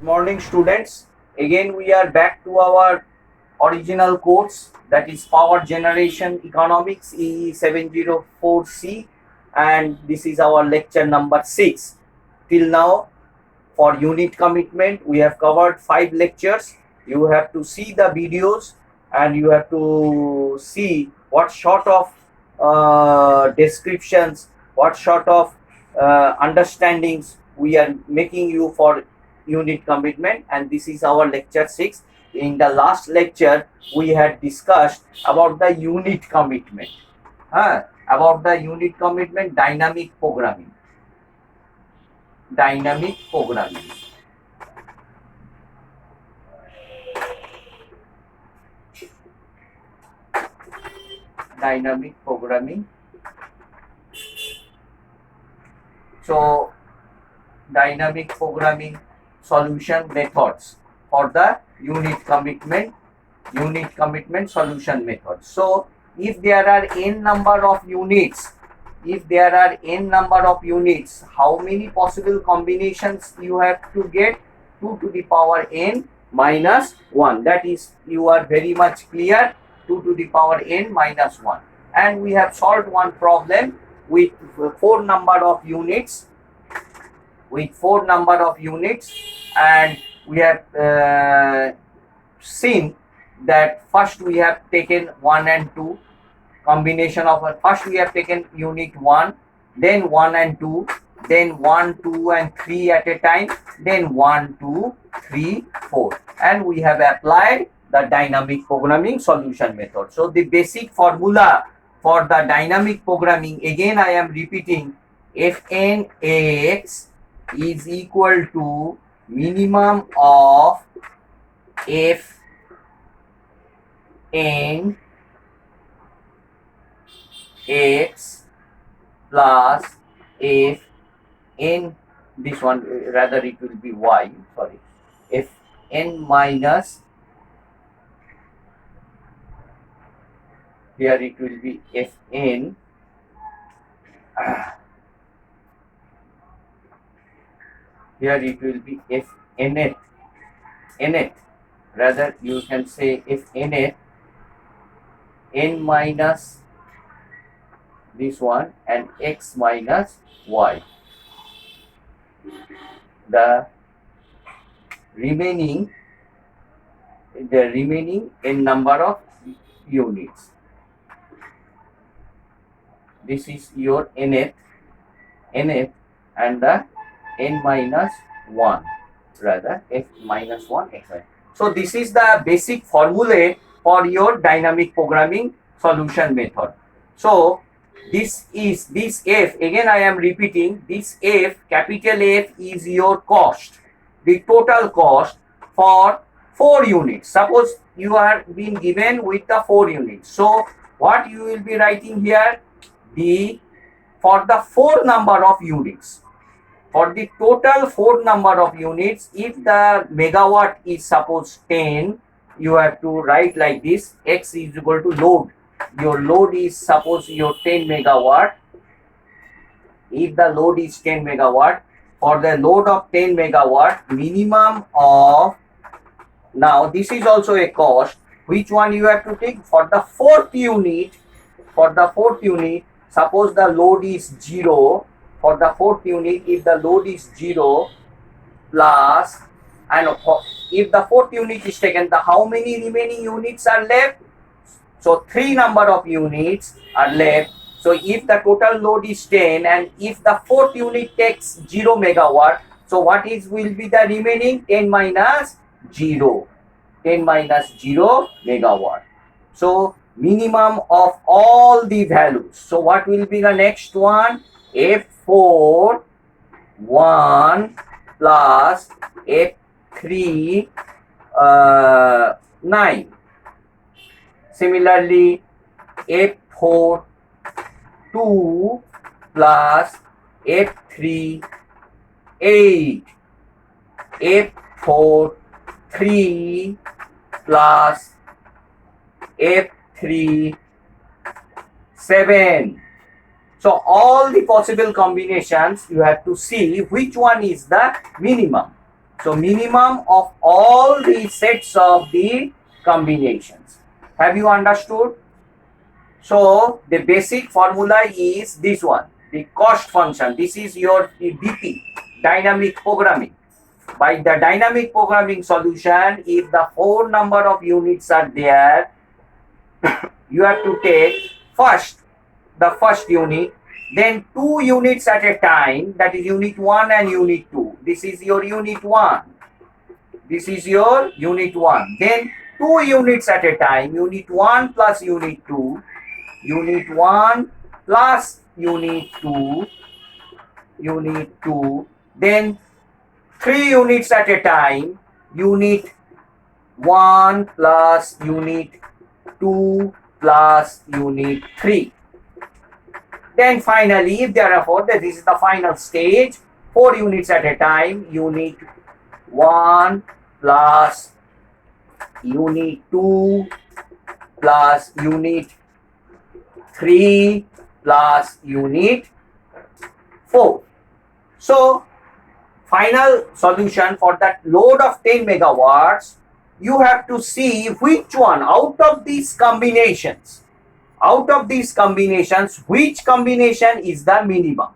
Morning, students. Again, we are back to our original course, that is Power Generation Economics EE 704C, and this is our lecture number 6. Till now, for unit commitment, we have covered 5 lectures. You have to see the videos and you have to see what sort of descriptions, what sort of understandings we are making you for unit commitment. And this is our lecture 6. In the last lecture, we had discussed about the unit commitment, about the unit commitment dynamic programming. Dynamic programming. Dynamic programming. So, dynamic programming solution methods for the unit commitment solution method. So, if there are n number of units, how many possible combinations you have to get? 2 to the power n minus 1. That is, you are very much clear. 2 to the power n minus 1. And we have solved one problem with 4 number of units. And we have seen that first we have taken 1 and 2 combination of first we have taken unit 1, then 1 and 2, then 1, 2 and 3 at a time, then 1, 2, 3, 4, and we have applied the dynamic programming solution method. So the basic formula for the dynamic programming, again I am repeating, Fnx is equal to minimum of Fn x plus Fn, this one rather it will be y, sorry, Fn minus, here it will be Fn, here it will be Fnth, rather you can say Fnth, n minus this one and x minus y. The remaining n number of units. This is your nth, and the n minus 1, rather f minus 1 x. So this is the basic formula for your dynamic programming solution method. So this f, again I am repeating, this f, capital F, is your cost, the total cost for 4 units. Suppose you are being given with the 4 units. So what you will be writing here, for the 4 number of units, for the total 4 number of units, if the megawatt is suppose 10, you have to write like this, x is equal to load. Your load is suppose your 10 megawatt. If the load is 10 megawatt, for the load of 10 megawatt, minimum of, now this is also a cost, which one you have to take for the 4th unit. For the 4th unit, suppose the load is 0. For the 4th unit, if the load is 0 plus, and if the 4th unit is taken, the how many remaining units are left? So 3 number of units are left. So if the total load is 10 and if the 4th unit takes 0 megawatt, so what is will be the remaining? 10 minus 0. 10 minus 0 megawatt. So minimum of all the values. So what will be the next one? F4 1 plus F3 9. Similarly, F4 2 plus F3 8. F4 3 plus F3 7. So all the possible combinations you have to see which one is the minimum. So minimum of all the sets of the combinations. Have you understood? So the basic formula is this one, the cost function. This is your DP, dynamic programming. By the dynamic programming solution, if the 4 number of units are there, you have to take first the first unit, then 2 units at a time, that is unit 1 and unit 2. This is your unit 1. This is your unit 1. Then 2 units at a time, unit 1 plus unit 2, unit 1 plus unit 2, unit 2, then 3 units at a time, unit 1 plus unit 2 plus unit 3. Then finally, therefore, this is the final stage, 4 units at a time, unit 1 plus unit 2 plus unit 3 plus unit 4. So, final solution for that load of 10 megawatts, you have to see which one out of these combinations, which combination is the minimum.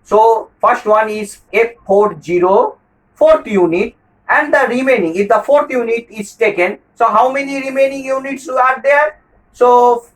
So first one is F40, fourth unit, and the remaining, if the fourth unit is taken, so how many remaining units are there? So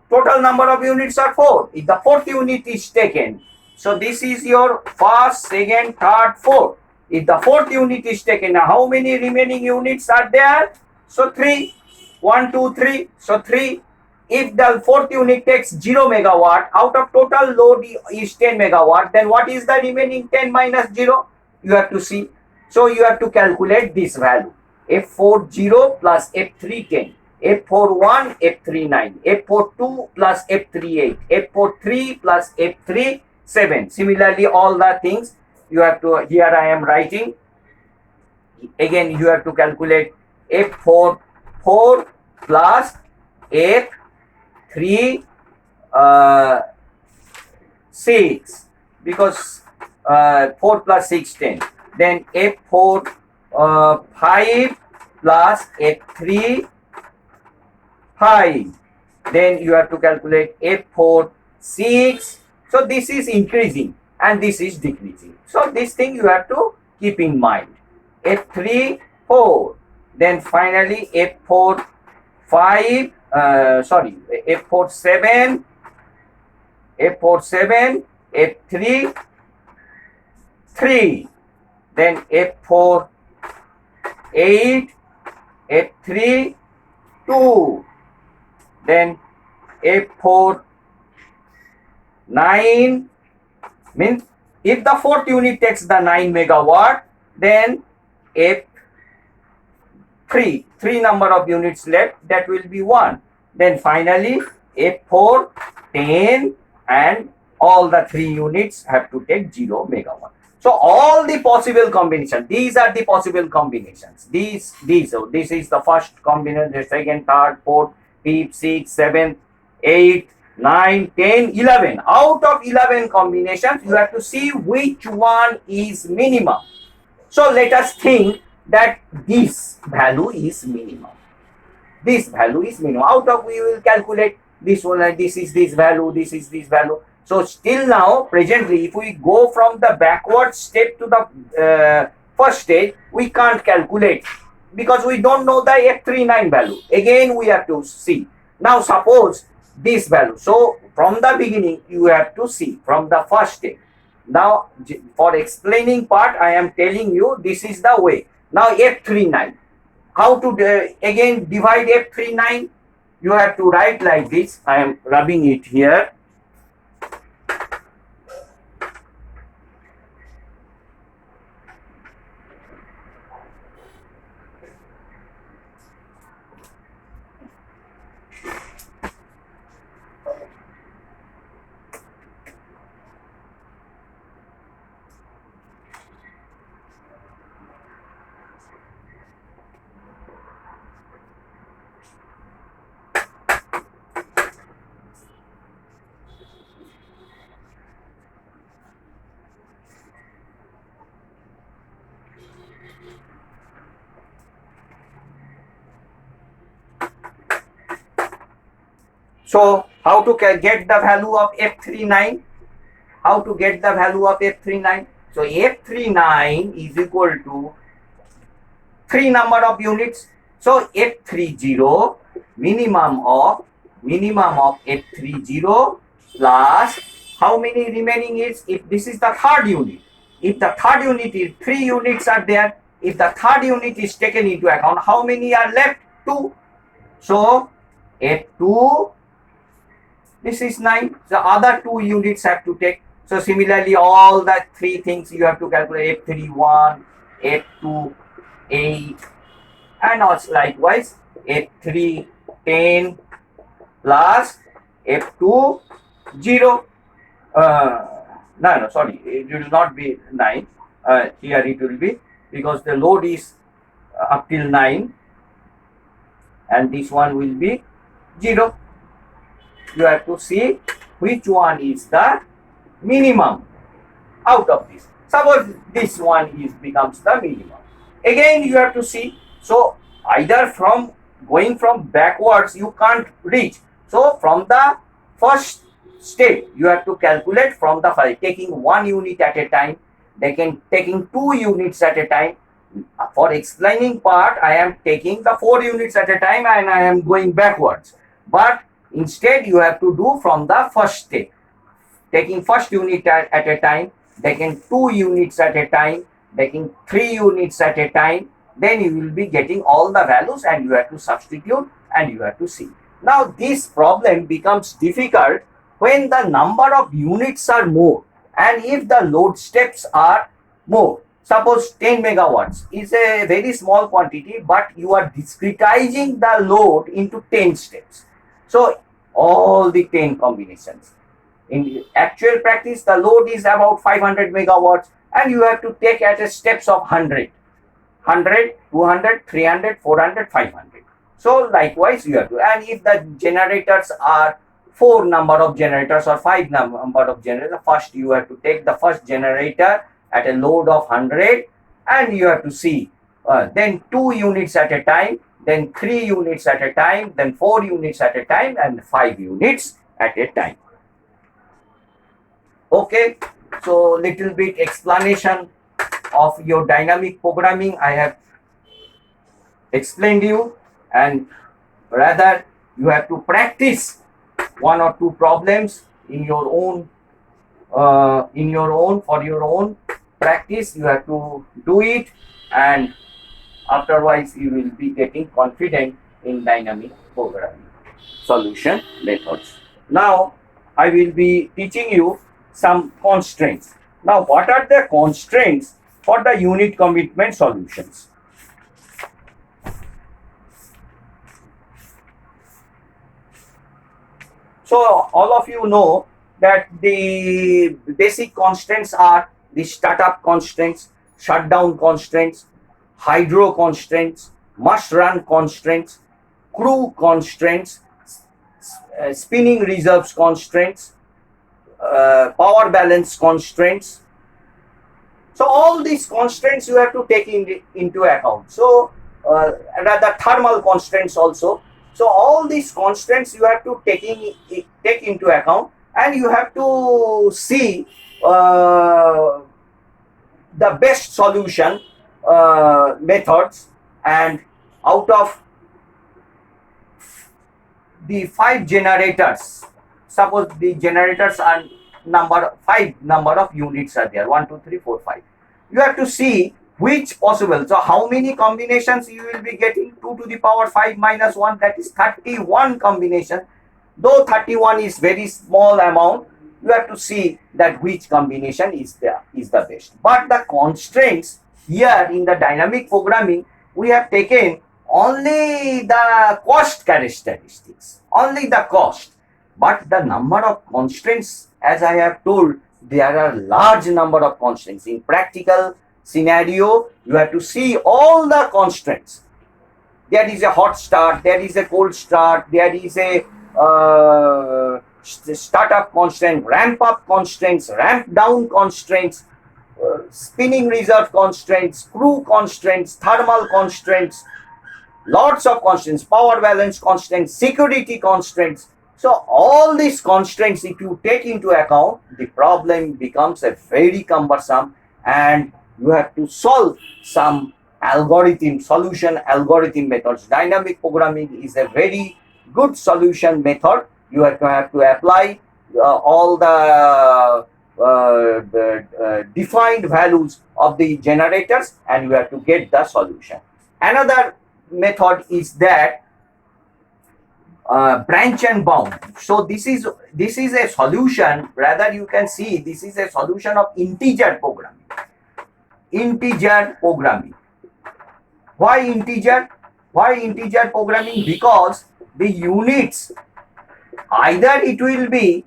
total number of units are 4. If the fourth unit is taken, so this is your first, second, third, fourth. If the fourth unit is taken, now how many remaining units are there? So 3. 1, 2, 3. So 3. If the fourth unit takes 0 megawatt, out of total load is 10 megawatt, then what is the remaining 10 minus 0? You have to see. So you have to calculate this value. F40 plus F310, F41, F39, F42 plus F38, F43 plus F37. Similarly, all the things you have to, here I am writing. Again, you have to calculate F44 plus F3 6, because 4 plus 6 10. Then F4 5 plus F3 5. Then you have to calculate F4 6. So this is increasing and this is decreasing. So this thing you have to keep in mind. F3 4. Then finally F4 5. F4 7. F4 7. F3 3. Then F4 8. F3 2. Then F4 9, means if the fourth unit takes the 9 megawatt, then F3 number of units left, that will be 1. Then finally F4 10, and all the 3 units have to take 0 megawatt. So all the possible combinations, these are the possible combinations. This is the first combination, the second, third, fourth, 5th, 6th, 7th, 8th, 9, 10, 11. Out of 11 combinations, you have to see which one is minimum. So let us think that this value is minimum. This value is minimum. Out of, we will calculate this one, and this is this value, this is this value. So still now, presently, if we go from the backward step to the first stage, we can't calculate because we don't know the F39 value. Again, we have to see. Now suppose this value. So from the beginning, you have to see from the first step. Now for explaining part, I am telling you this is the way. Now F39. How to again divide F39? You have to write like this. I am rubbing it here. So how to get the value of F39? How to get the value of F39? So F39 is equal to 3 number of units. So F30 minimum of F30 plus how many remaining is, if this is the third unit, if the third unit is 3 units are there, if the third unit is taken into account, how many are left? 2. So F2, this is 9. The other 2 units have to take. So similarly, all the 3 things you have to calculate: F31, F2, 8, and also likewise F3, 10 plus F2, 0. No, sorry, it will not be 9. Here it will be, because the load is up till 9, and this one will be 0. You have to see which one is the minimum out of this. Suppose this one becomes the minimum. Again you have to see. So either from going from backwards you can't reach. So from the first step you have to calculate from the first, taking 1 unit at a time, taking 2 units at a time. For explaining part, I am taking the 4 units at a time and I am going backwards. But instead you have to do from the first step, taking first unit at a time, taking 2 units at a time, taking 3 units at a time. Then you will be getting all the values and you have to substitute and you have to see. Now this problem becomes difficult when the number of units are more and if the load steps are more. Suppose 10 megawatts is a very small quantity, but you are discretizing the load into 10 steps. So all the 10 combinations. In the actual practice, the load is about 500 megawatts and you have to take at a steps of 100, 200, 300, 400, 500. So likewise you have to, and if the generators are 4 number of generators or 5 number of generators, first you have to take the first generator at a load of 100 and you have to see then 2 units at a time, then 3 units at a time, then 4 units at a time, and 5 units at a time. Okay, so little bit explanation of your dynamic programming I have explained you, and rather you have to practice 1 or 2 problems in your own for your own practice. You have to do it, and afterwards you will be getting confident in dynamic programming solution methods. Now I will be teaching you some constraints. Now what are the constraints for the unit commitment solutions? So all of you know that the basic constraints are the startup constraints, shutdown constraints, hydro constraints, must run constraints, crew constraints, spinning reserves constraints, power balance constraints. So all these constraints you have to take into account. So the thermal constraints also. So all these constraints you have to take into account, and you have to see the best solution methods, and out of the 5 generators, suppose the generators are 5 number of units are there, 1, 2, 3, 4, 5. You have to see which possible. So how many combinations you will be getting? 2 to the power 5 minus 1, that is 31 combination. Though 31 is very small amount, you have to see that which combination is the best. But the constraints here in the dynamic programming, we have taken only the cost characteristics, only the cost. But the number of constraints, as I have told, there are large number of constraints. In practical scenario, you have to see all the constraints. There is a hot start, there is a cold start, there is a startup constraint, ramp up constraints, ramp down constraints, spinning reserve constraints, crew constraints, thermal constraints, lots of constraints, power balance constraints, security constraints. So all these constraints, if you take into account, the problem becomes a very cumbersome, and you have to solve some solution algorithm methods. Dynamic programming is a very good solution method. You have to apply all the defined values of the generators, and you have to get the solution. Another method is that branch and bound. So this is a solution. Rather, you can see this is a solution of integer programming. Integer programming. Why integer? Why integer programming? Because the units, either it will be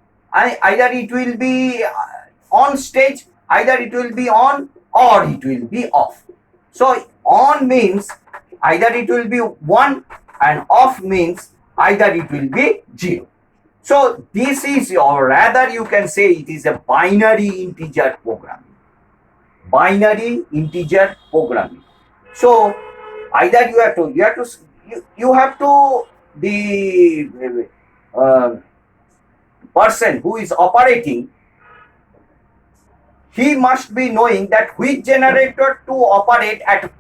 on stage, either it will be on or it will be off. So on means either it will be 1, and off means either it will be 0. So this is, or rather you can say it is a binary integer programming. Binary integer programming. So either you have to the person who is operating, he must be knowing that which generator to operate at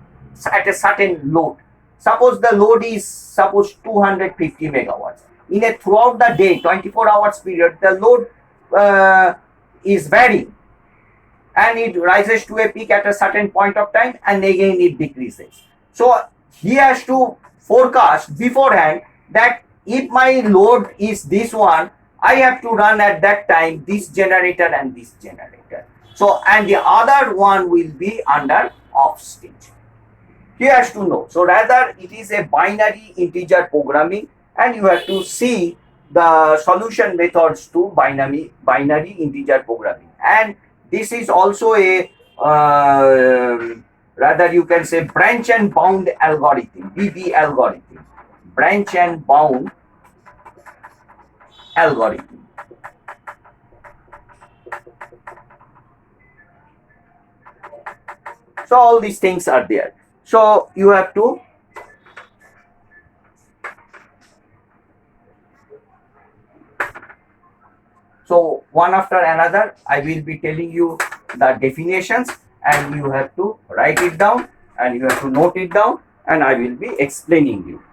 a certain load. Suppose the load is 250 megawatts. In a throughout the day, 24 hours period, the load is varying, and it rises to a peak at a certain point of time, and again it decreases. So he has to forecast beforehand that if my load is this one, I have to run at that time this generator and this generator. So, and the other one will be under off stage. He has to know. So rather it is a binary integer programming, and you have to see the solution methods to binary integer programming. And this is also a rather you can say branch and bound algorithm, BB algorithm. Branch and bound algorithm. So all these things are there. So you have to so one after another I will be telling you the definitions, and you have to write it down, and you have to note it down, and I will be explaining you.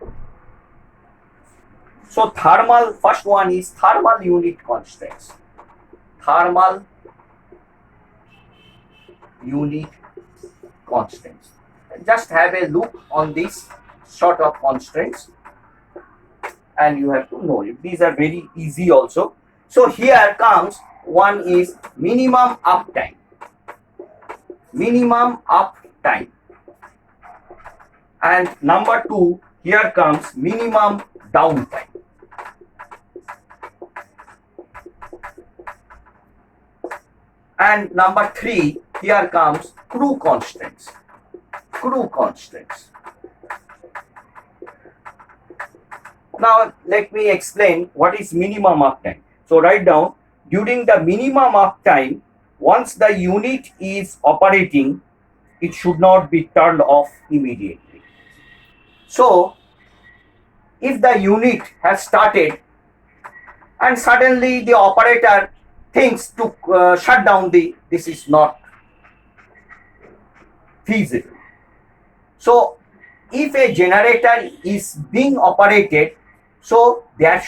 So first one is thermal unit constraints. Thermal unit constraints. Just have a look on this sort of constraints, and you have to know it. These are very easy also. So here comes one is minimum uptime. Minimum uptime. And number 2, here comes minimum downtime. And number 3, here comes crew constraints. Crew constraints. Now let me explain what is minimum uptime. So write down, during the minimum uptime, once the unit is operating, it should not be turned off immediately. So if the unit has started and suddenly the operator thinks to shut down this is not feasible. So if a generator is being operated, so it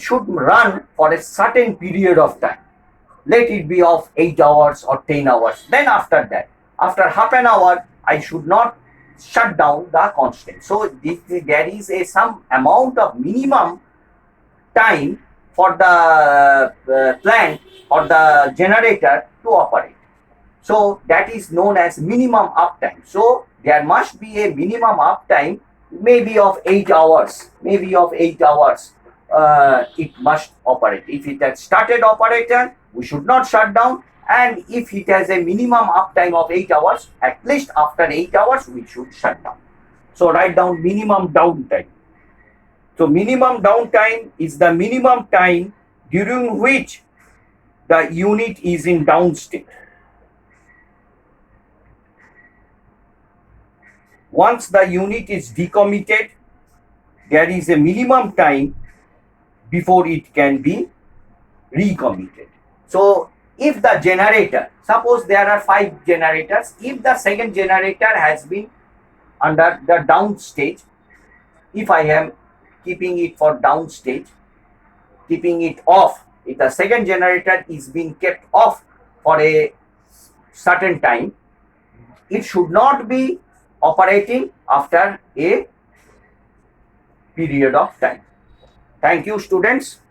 should run for a certain period of time. Let it be of 8 hours or 10 hours. Then after that, after half an hour, I should not shut down the constant. So there is some amount of minimum time for the plant or the generator to operate. So that is known as minimum uptime. So there must be a minimum uptime, maybe of 8 hours. It must operate. If it has started operating, we should not shut down. And if it has a minimum uptime of 8 hours, at least after 8 hours, we should shut down. So write down minimum downtime. So minimum downtime is the minimum time during which the unit is in down state. Once the unit is decommitted, there is a minimum time before it can be recommitted. So if the generator, suppose there are 5 generators, if the second generator has been under the down stage, if I am keeping it for down stage, keeping it off, if the second generator is being kept off for a certain time, it should not be operating after a period of time. Thank you, students.